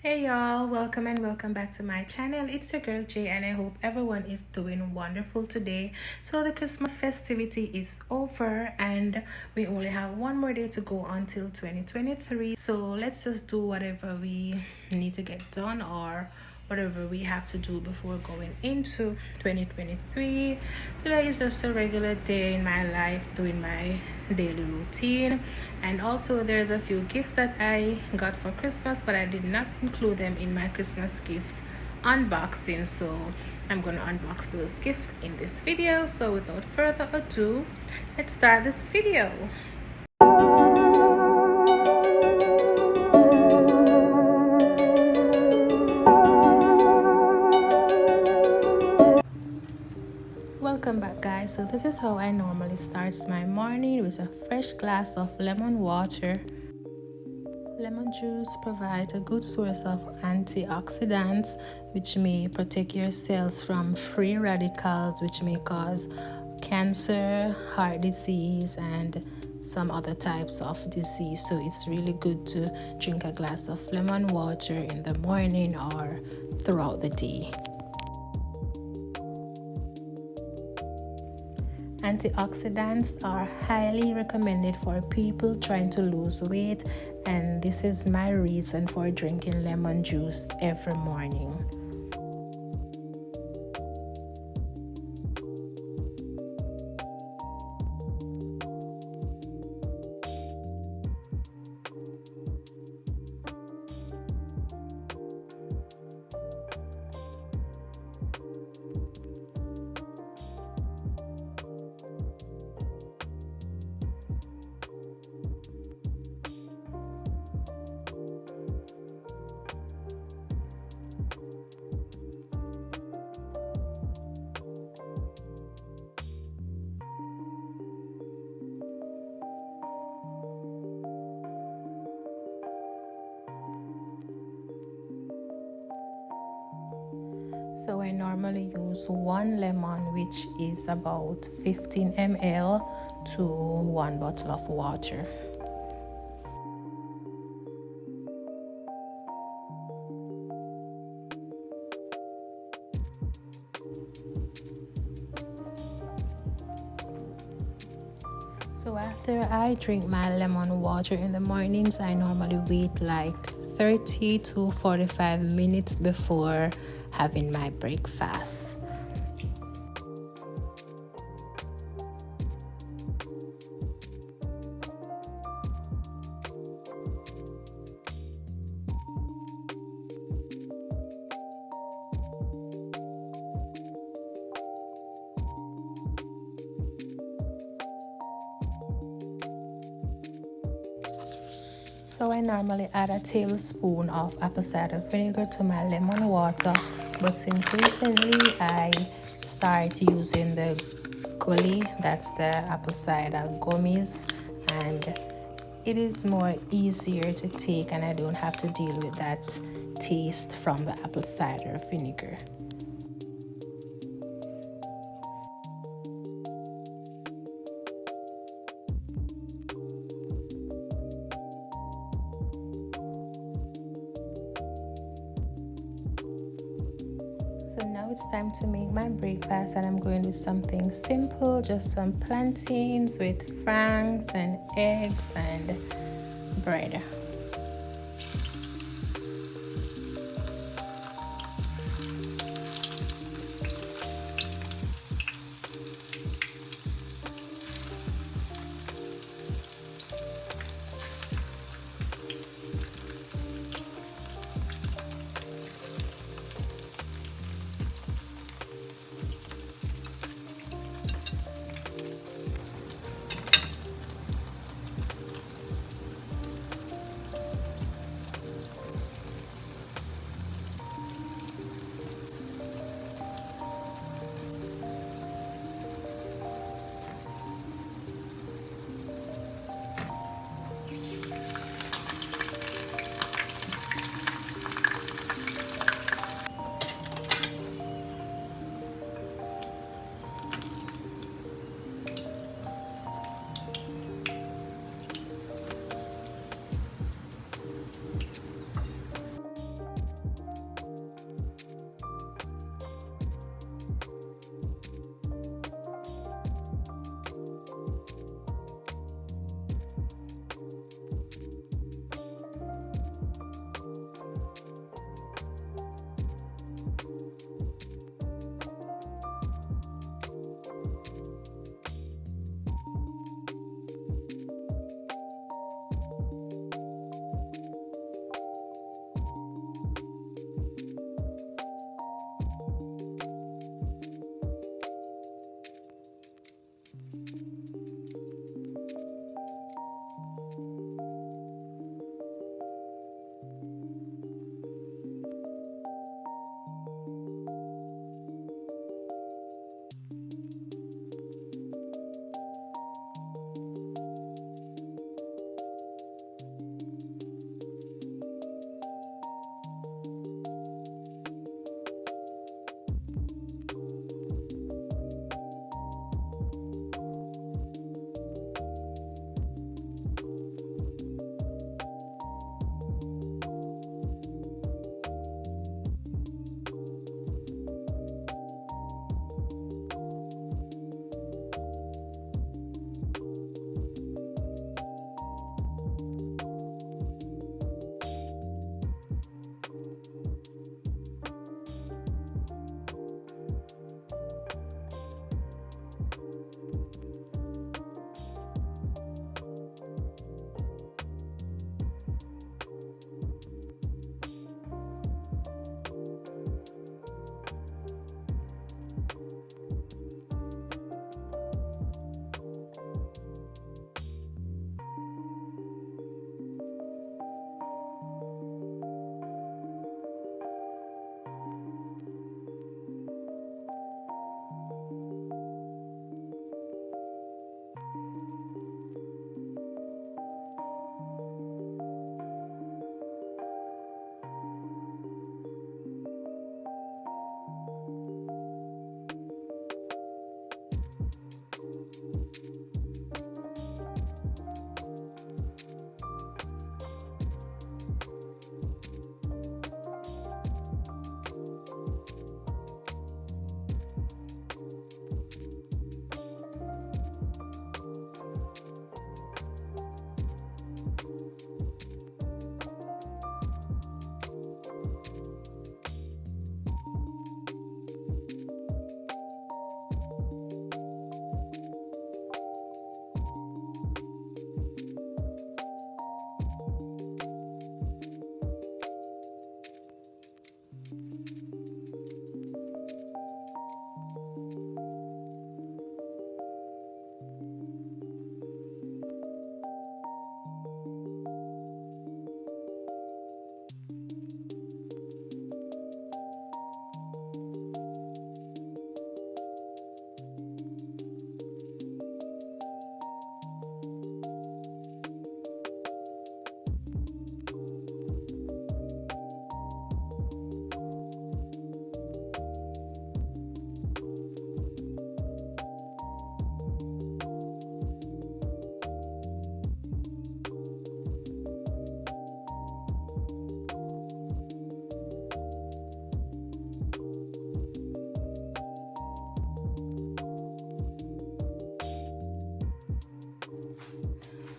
Hey y'all, welcome and welcome back to my channel. It's your girl Jay and I hope everyone is doing wonderful today. So the Christmas festivity is over and we only have one more day to go until 2023. So let's just do whatever we need to get done or whatever we have to do before going into 2023. Today is just a regular day in my life doing my daily routine, and also there's a few gifts that I got for Christmas but I did not include them in my Christmas gift unboxing, so I'm gonna unbox those gifts in this video. So without further ado, let's start this video. Welcome back guys. So this is how I normally start my morning, with a fresh glass of lemon water. Lemon juice provides a good source of antioxidants which may protect your cells from free radicals which may cause cancer, heart disease and some other types of disease. So it's really good to drink a glass of lemon water in the morning or throughout the day. Antioxidants are highly recommended for people trying to lose weight, and this is my reason for drinking lemon juice every morning. So I normally use 1 lemon, which is about 15 ml to 1 bottle of water. So after I drink my lemon water in the mornings, I normally wait like 30 to 45 minutes before having my breakfast. So I normally add a tablespoon of apple cider vinegar to my lemon water, but since recently I started using the gully, that's the apple cider gummies, and it is more easier to take and I don't have to deal with that taste from the apple cider vinegar. So now it's time to make my breakfast, and I'm going to do something simple, just some plantains with franks and eggs and bread.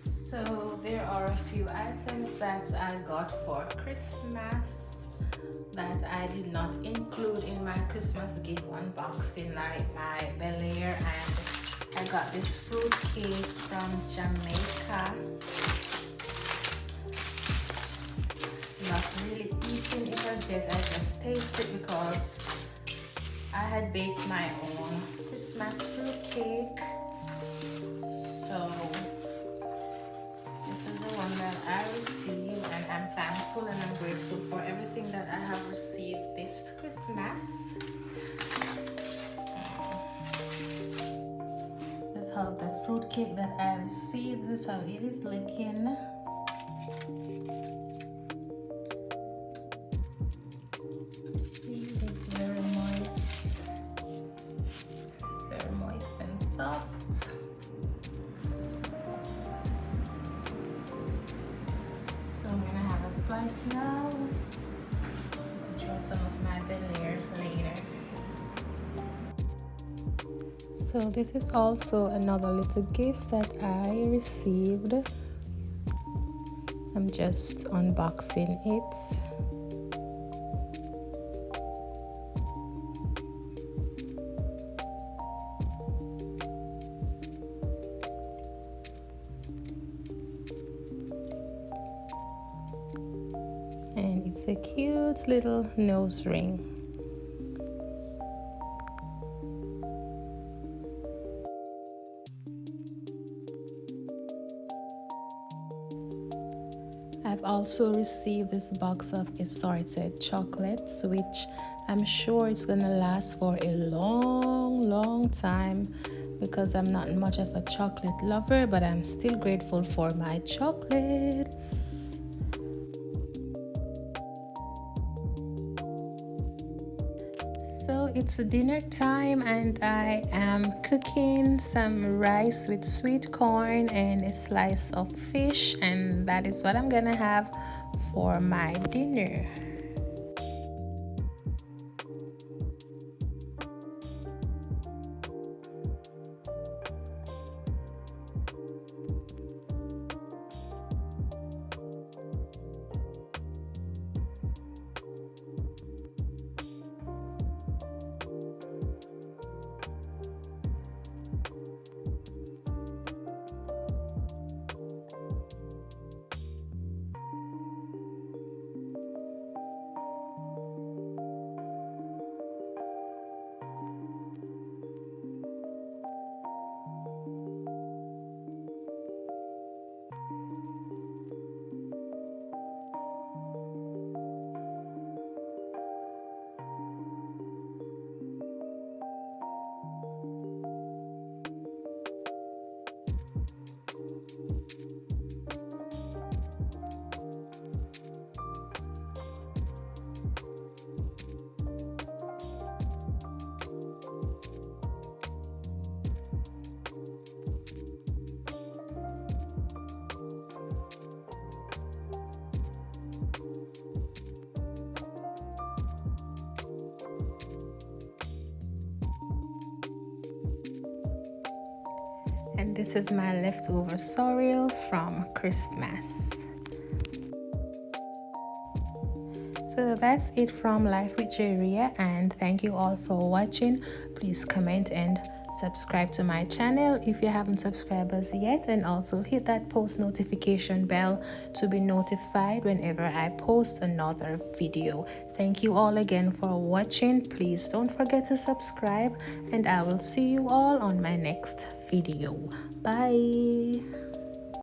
So there are a few items that I got for Christmas that I did not include in my Christmas gift unboxing, like my Bel Air, and I got this fruit cake from Jamaica. Not really eating it as yet, I just tasted it because I had baked my own Christmas fruit cake. So this is the one that I received, and I'm thankful and I'm grateful for everything that I have received this Christmas. This is how the fruit cake that I received, this is how it is looking. See, it's very moist. It's very moist and soft. So I'm gonna have a slice now. Enjoy some of my Bel Air later. So this is also another little gift that I received. I'm just unboxing it. And it's a cute little nose ring. I've also received this box of assorted chocolates, which I'm sure it's gonna last for a long time, because I'm not much of a chocolate lover, but I'm still grateful for my chocolates. So it's dinner time, and I am cooking some rice with sweet corn and a slice of fish, and that is what I'm gonna have for my dinner. And this is my leftover cereal from Christmas. So that's it from Life with Jayria, and thank you all for watching. Please comment and subscribe to my channel if you haven't subscribed as yet, and also hit that post notification bell to be notified whenever I post another video. Thank you all again for watching. Please don't forget to subscribe, and I will see you all on my next video. Bye.